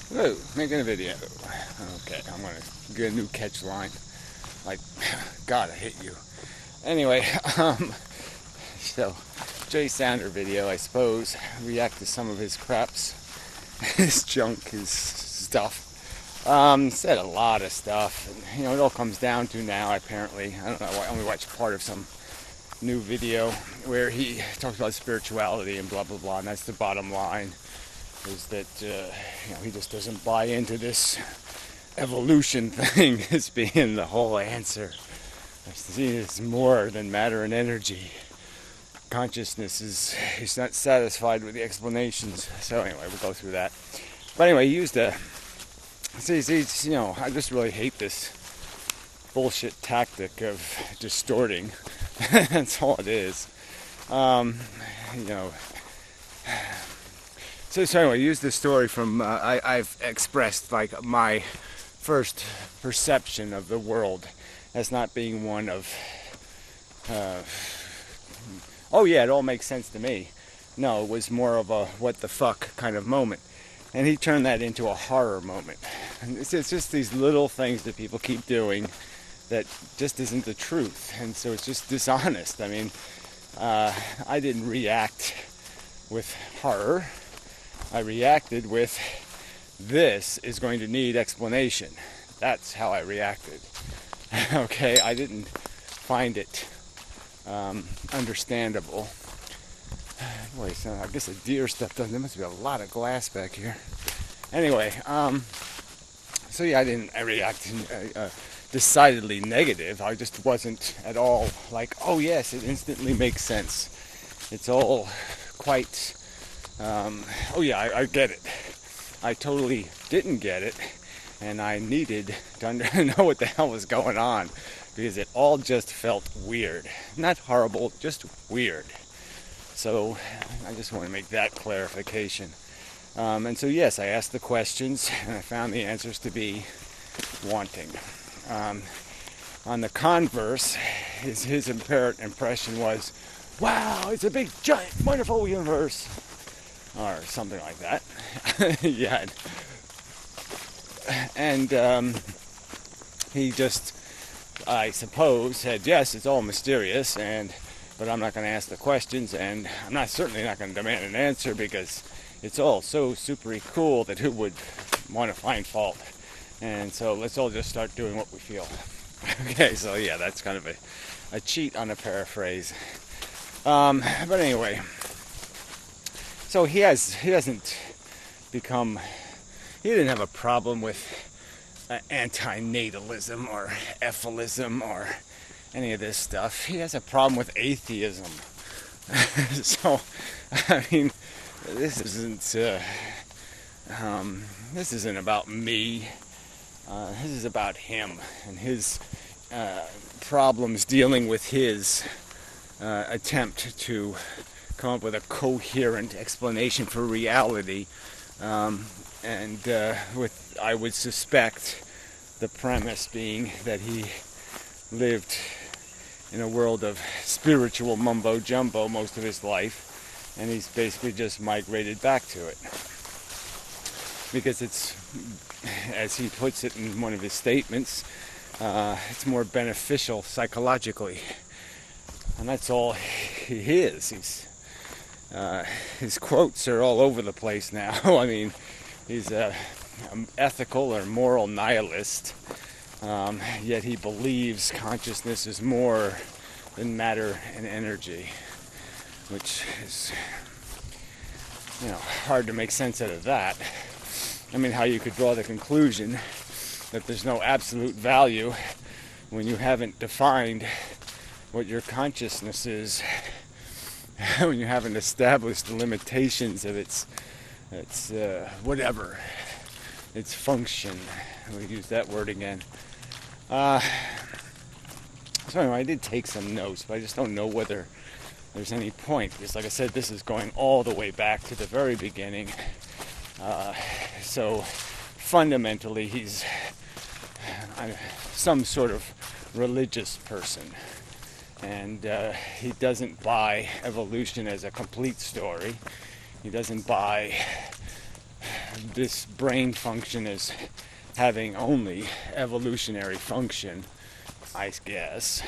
Whoa, making a video. Okay, I'm gonna get a new catch line. Like, God, I hate you. Anyway, so Jay Sounder video, I suppose. React to some of his craps, his junk, his stuff. Said a lot of stuff. And, it all comes down to now, apparently. I don't know, I only watched part of some new video where he talks about spirituality and blah, blah, blah, and that's the bottom line. Is that he just doesn't buy into this evolution thing as being the whole answer. It's more than matter and energy. Consciousness he's not satisfied with the explanations. So anyway, we'll go through that. But anyway, he used I just really hate this bullshit tactic of distorting. That's all it is. So anyway, use this story from, I've expressed like my first perception of the world as not being one of, oh yeah, it all makes sense to me. No, it was more of a what the fuck kind of moment. And he turned that into a horror moment. And it's just these little things that people keep doing that just isn't the truth. And so it's just dishonest. I mean, I didn't react with horror. I reacted with, this is going to need explanation. That's how I reacted. Okay, I didn't find it understandable. Boy, so I guess the deer stuff doesn't, there must be a lot of glass back here. Anyway, so yeah, I reacted decidedly negative. I just wasn't at all like, oh yes, it instantly makes sense. It's all quite... oh yeah, I get it. I totally didn't get it, and I needed to know what the hell was going on, because it all just felt weird. Not horrible, just weird. So I just want to make that clarification. And so yes, I asked the questions, and I found the answers to be wanting. On the converse, his apparent impression was, wow, it's a big, giant, wonderful universe. Or something like that. Yeah. And he just, I suppose, said, yes, it's all mysterious, but I'm not going to ask the questions, and I'm certainly not going to demand an answer, because it's all so super cool that who would want to find fault? And so let's all just start doing what we feel. Okay, so yeah, that's kind of a cheat on a paraphrase. But anyway... So he didn't have a problem with anti-natalism or ephilism or any of this stuff. He has a problem with atheism. So, I mean, this isn't about me. This is about him and his problems dealing with his attempt to come up with a coherent explanation for reality, with, I would suspect, the premise being that he lived in a world of spiritual mumbo jumbo most of his life, and he's basically just migrated back to it, because it's, as he puts it in one of his statements, it's more beneficial psychologically, and that's all he is. His quotes are all over the place now. I mean, he's an ethical or moral nihilist, yet he believes consciousness is more than matter and energy, which is, hard to make sense out of that. I mean, how you could draw the conclusion that there's no absolute value when you haven't defined what your consciousness is, when you haven't established the limitations of its whatever, its function. We use that word again. So anyway, I did take some notes, but I just don't know whether there's any point, because like I said, this is going all the way back to the very beginning. So fundamentally, he's some sort of religious person. And he doesn't buy evolution as a complete story. He doesn't buy this brain function as having only evolutionary function, I guess.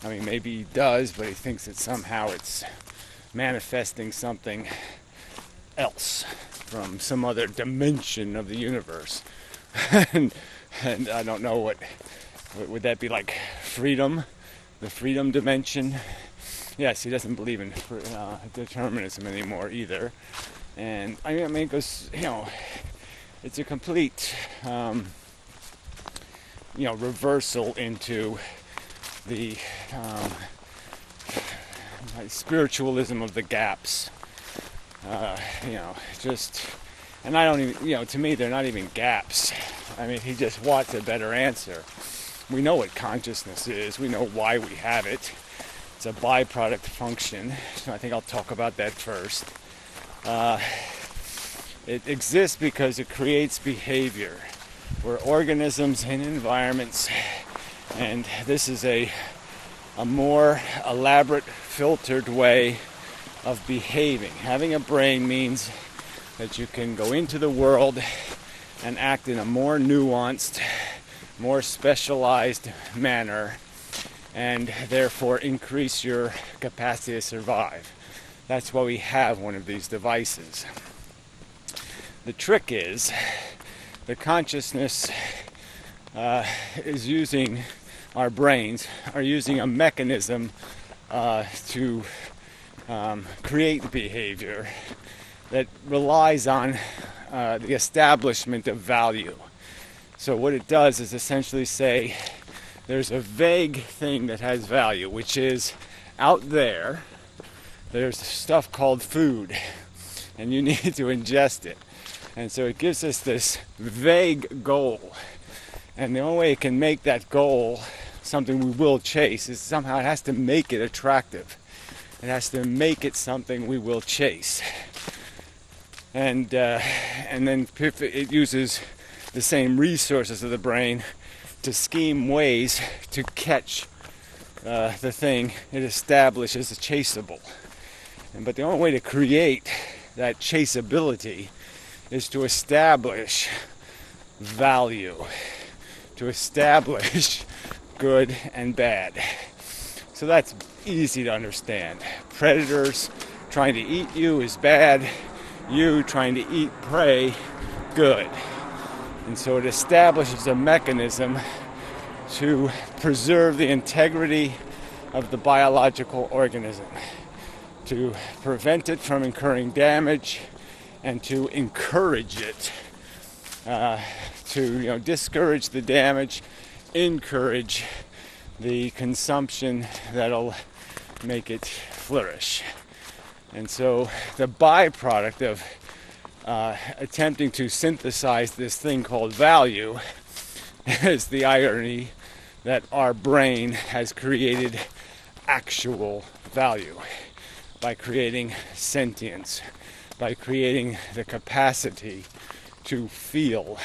I mean, maybe he does, but he thinks that somehow it's manifesting something else from some other dimension of the universe. and I don't know what would that be, like freedom, the freedom dimension. Yes, he doesn't believe in determinism anymore either. And I mean, it goes, it's a complete, reversal into the spiritualism of the gaps. And I don't even, to me, they're not even gaps. I mean, he just wants a better answer. We know what consciousness is. We know why we have it. It's a byproduct function. So I think I'll talk about that first. It exists because it creates behavior. We're organisms in environments, and this is a more elaborate, filtered way of behaving. Having a brain means that you can go into the world and act in a more nuanced, more specialized manner, and therefore increase your capacity to survive. That's why we have one of these devices. The trick is, the consciousness is using, our brains are using a mechanism to create behavior that relies on the establishment of value. So what it does is essentially say there's a vague thing that has value, which is out there. There's stuff called food, and you need to ingest it. And so it gives us this vague goal. And the only way it can make that goal something we will chase is somehow it has to make it attractive. It has to make it something we will chase. And then it uses the same resources of the brain to scheme ways to catch the thing it establishes as chaseable. But the only way to create that chaseability is to establish value, to establish good and bad. So that's easy to understand. Predators trying to eat you is bad. You trying to eat prey, good. And so it establishes a mechanism to preserve the integrity of the biological organism, to prevent it from incurring damage, and to encourage it, to discourage the damage, encourage the consumption that'll make it flourish. And so the byproduct of attempting to synthesize this thing called value is the irony that our brain has created actual value by creating sentience, by creating the capacity to feel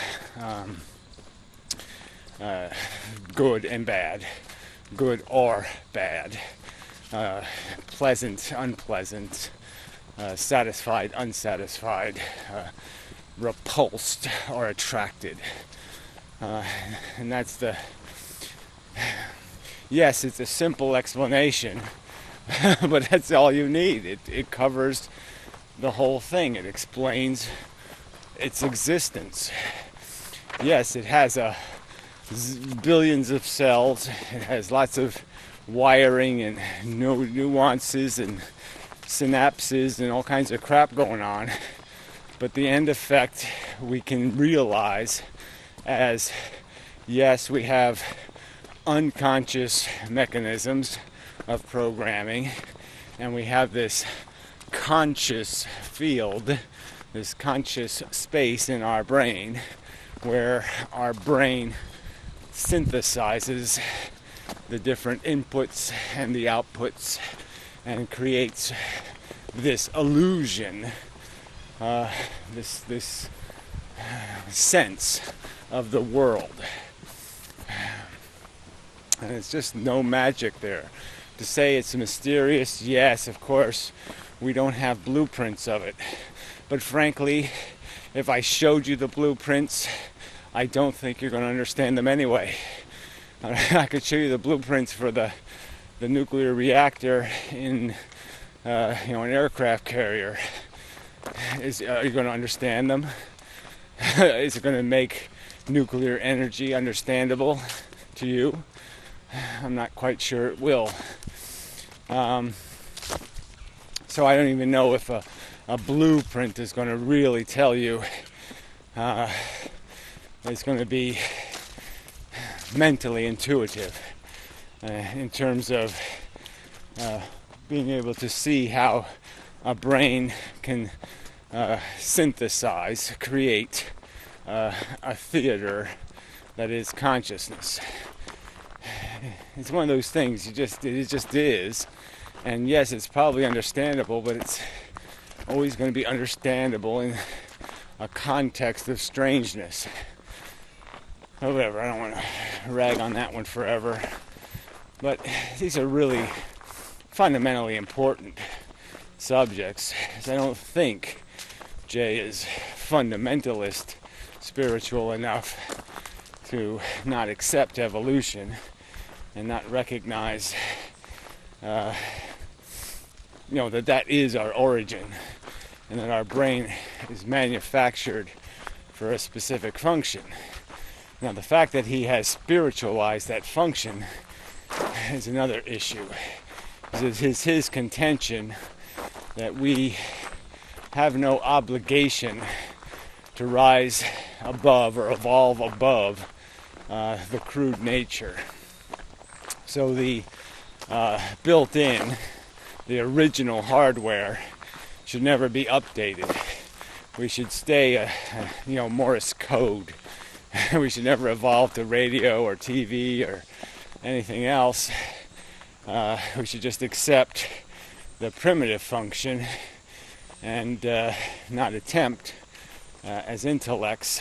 good and bad, good or bad, pleasant, unpleasant, satisfied, unsatisfied, repulsed or attracted. And that's yes, it's a simple explanation, but that's all you need. It covers the whole thing. It explains its existence. Yes, it has billions of cells. It has lots of wiring and nuances and synapses and all kinds of crap going on. But the end effect we can realize as, yes, we have unconscious mechanisms of programming, and we have this conscious field, this conscious space in our brain where our brain synthesizes the different inputs and the outputs and creates this illusion, this sense of the world. And it's just no magic there. To say it's mysterious, yes, of course, we don't have blueprints of it. But frankly, if I showed you the blueprints, I don't think you're going to understand them anyway. I could show you the blueprints for the nuclear reactor in an aircraft carrier. Are you going to understand them? Is it going to make nuclear energy understandable to you? I'm not quite sure it will. So I don't even know if a blueprint is going to really tell you. It's going to be mentally intuitive in terms of being able to see how a brain can synthesize, create a theater that is consciousness. It's one of those things, it just is. And yes, it's probably understandable, but it's always going to be understandable in a context of strangeness. Whatever, I don't want to rag on that one forever. But these are really fundamentally important subjects. I don't think Jay is fundamentalist spiritual enough to not accept evolution and not recognize that is our origin, and that our brain is manufactured for a specific function. Now, the fact that he has spiritualized that function is another issue. It is his contention that we have no obligation to rise above or evolve above the crude nature. So the built-in, the original hardware should never be updated. We should stay Morse code. We should never evolve to radio or TV or anything else. We should just accept the primitive function and not attempt as intellects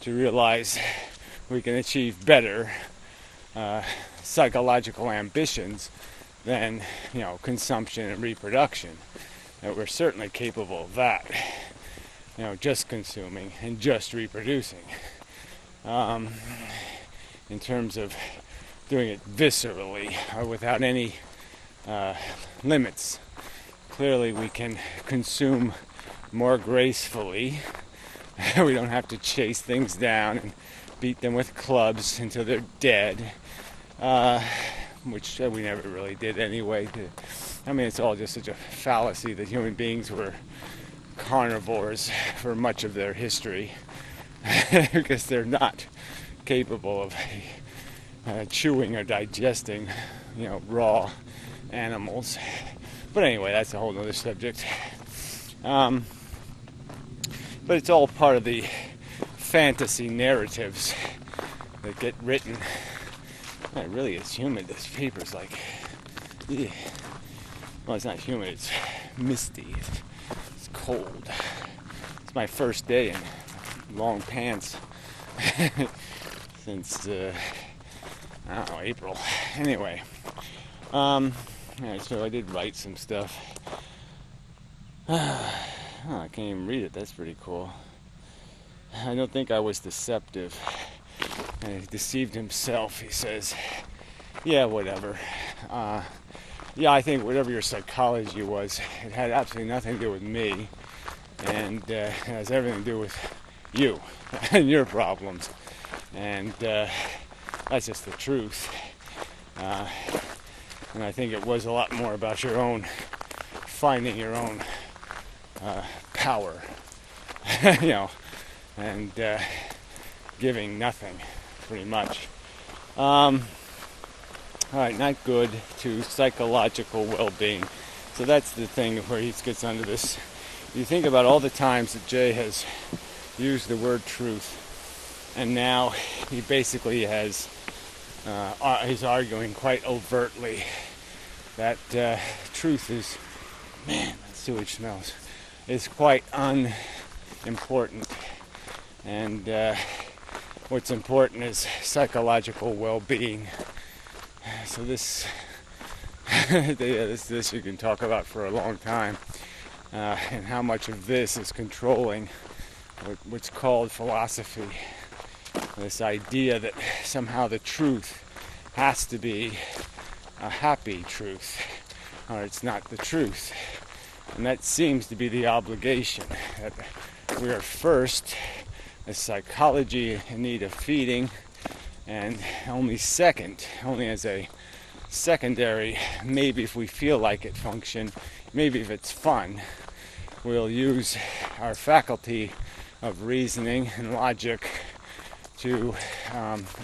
to realize we can achieve better psychological ambitions than consumption and reproduction. That we're certainly capable of that. Just consuming and just reproducing. In terms of doing it viscerally or without any limits. Clearly we can consume more gracefully. We don't have to chase things down and beat them with clubs until they're dead, which we never really did anyway. It's all just such a fallacy that human beings were carnivores for much of their history because they're not capable of chewing or digesting, raw animals. But anyway, that's a whole other subject. But it's all part of the fantasy narratives that get written. It really is humid. This paper's like, ugh. Well, it's not humid. It's misty. It's cold. It's my first day in long pants since April. Anyway, so I did write some stuff. I can't even read it. That's pretty cool. I don't think I was deceptive. And he deceived himself, he says. Yeah, whatever. I think whatever your psychology was, it had absolutely nothing to do with me. And it has everything to do with you and your problems. And that's just the truth. And I think it was a lot more about your own, finding your own power, and giving nothing, pretty much. Alright, not good to psychological well-being. So that's the thing where he gets under this. You think about all the times that Jay has used the word truth, and now he basically has, he's arguing quite overtly that truth is, man, that sewage smells, is quite unimportant. And what's important is psychological well-being. So this you can talk about for a long time, and how much of this is controlling what's called philosophy. This idea that somehow the truth has to be a happy truth, or it's not the truth. And that seems to be the obligation, that we are first, as psychology, in need of feeding, and only as a secondary, maybe if we feel like it, function, maybe if it's fun, we'll use our faculty of reasoning and logic to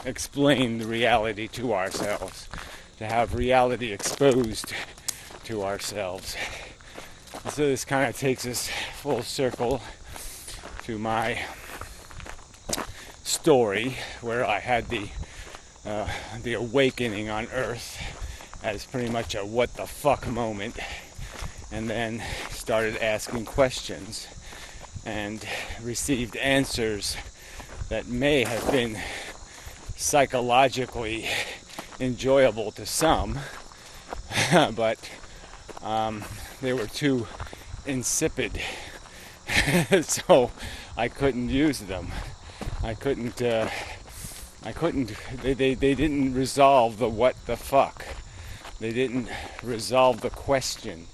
explain the reality to ourselves, to have reality exposed to ourselves. And so this kind of takes us full circle to my story, where I had the awakening on Earth as pretty much a what the fuck moment, and then started asking questions and received answers that may have been psychologically enjoyable to some, but they were too insipid, so I couldn't use them. They didn't resolve the what the fuck. They didn't resolve the question.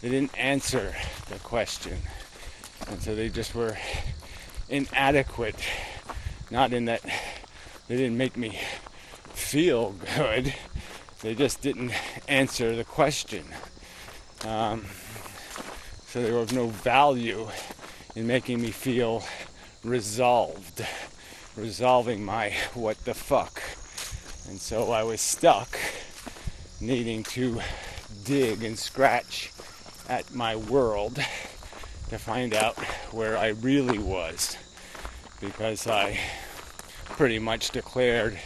They didn't answer the question. And so they just were inadequate. Not in that they didn't make me feel good. They just didn't answer the question. So there was no value in making me feel resolving my what the fuck. And so I was stuck needing to dig and scratch at my world to find out where I really was, because I pretty much declared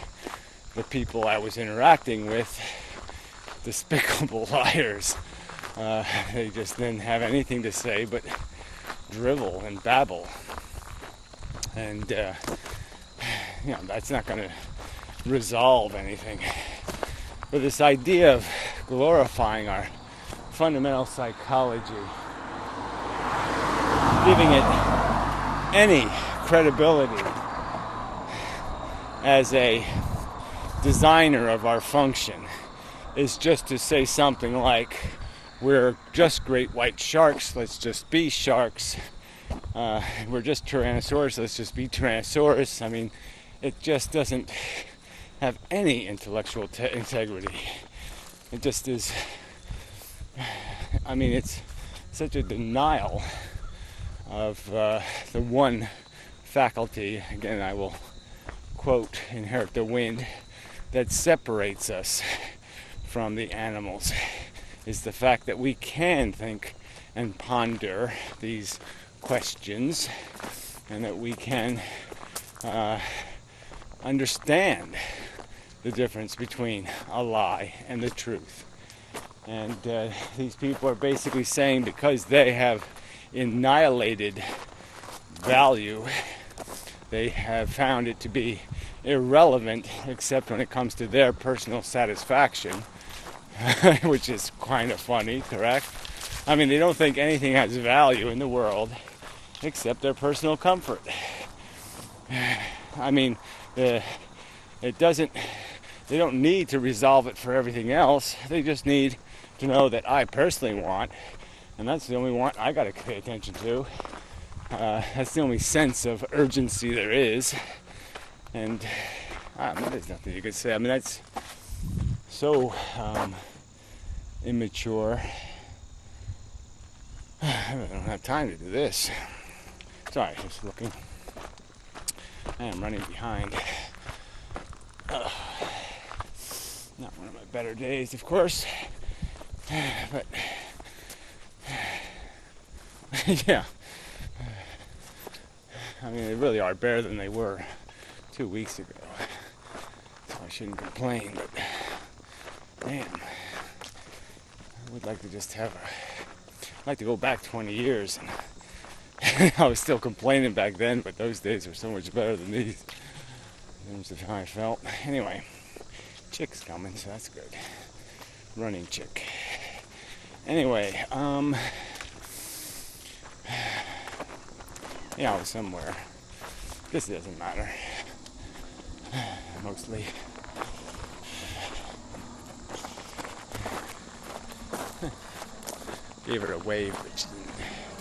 the people I was interacting with despicable liars. They just didn't have anything to say but drivel and babble. And that's not going to resolve anything. But this idea of glorifying our fundamental psychology, giving it any credibility as a designer of our function, is just to say something like, we're just great white sharks, let's just be sharks. We're just Tyrannosaurus, let's just be Tyrannosaurus. I mean, it just doesn't have any intellectual integrity. It just is, it's such a denial of the one faculty, again I will quote Inherit the Wind, that separates us from the animals, is the fact that we can think and ponder these questions, and that we can understand the difference between a lie and the truth. And these people are basically saying, because they have annihilated value, they have found it to be irrelevant except when it comes to their personal satisfaction, which is kind of funny, correct? I mean, they don't think anything has value in the world except their personal comfort. I mean, they don't need to resolve it for everything else. They just need to know that I personally want, and that's the only want I got to pay attention to. That's the only sense of urgency there is. And there's nothing you could say. I mean, that's so immature. I don't have time to do this. Sorry, just looking. I am running behind. Not one of my better days, of course. But yeah. I mean, they really are better than they were 2 weeks ago. So I shouldn't complain, but damn. I would like to just I'd like to go back 20 years. And I was still complaining back then, but those days are so much better than these. In terms of how I felt. Anyway, chick's coming, so that's good. Running chick. Anyway, you know, somewhere. This doesn't matter. Mostly. Gave her a wave, but she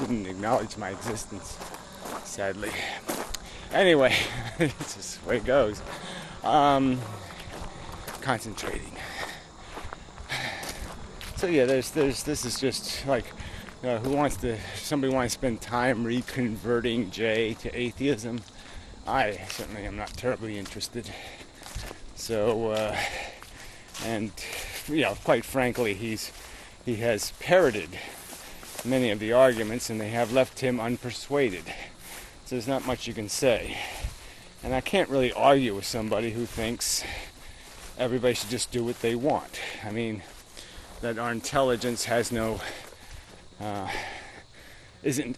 didn't acknowledge my existence, sadly. Anyway, it's just the way it goes. Concentrating. So yeah, this is just like, somebody wants to spend time reconverting Jay to atheism? I certainly am not terribly interested. So, and, you know, quite frankly, he has parroted many of the arguments, and they have left him unpersuaded. So there's not much you can say. And I can't really argue with somebody who thinks everybody should just do what they want. I mean, that our intelligence has isn't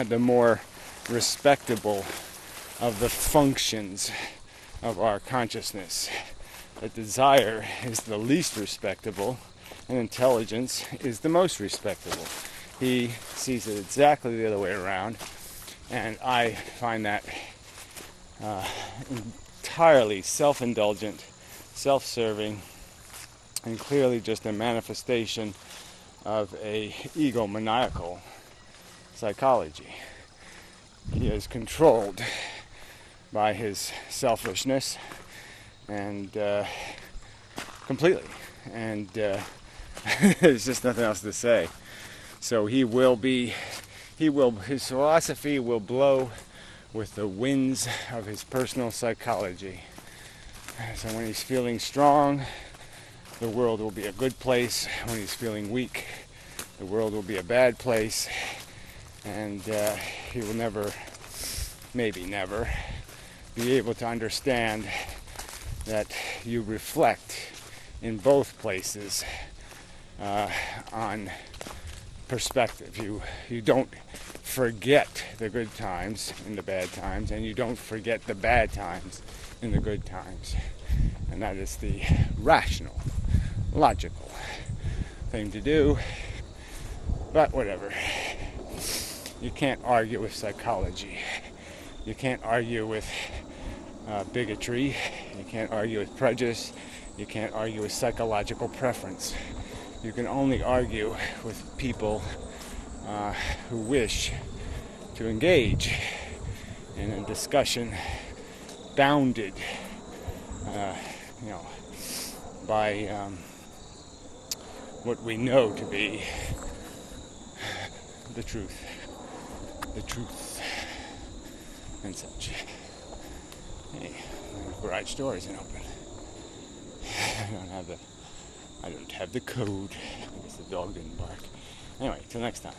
the more respectable of the functions of our consciousness. That desire is the least respectable, and intelligence is the most respectable. He sees it exactly the other way around, and I find that entirely self-indulgent, self-serving, and clearly just a manifestation of a egomaniacal psychology. He is controlled by his selfishness, and completely, and there's just nothing else to say. So his philosophy will blow with the winds of his personal psychology. So when he's feeling strong, the world will be a good place. When he's feeling weak, the world will be a bad place. And he will never, maybe never, be able to understand that you reflect in both places on perspective. You don't forget the good times in the bad times, and you don't forget the bad times in the good times. And that is the rational, logical thing to do. But whatever. You can't argue with psychology. You can't argue with bigotry. You can't argue with prejudice. You can't argue with psychological preference. You can only argue with people who wish to engage in a discussion bounded, by what we know to be the truth, and such. Hey, the garage door isn't open. I don't have the code. I guess the dog didn't bark. Anyway, till next time.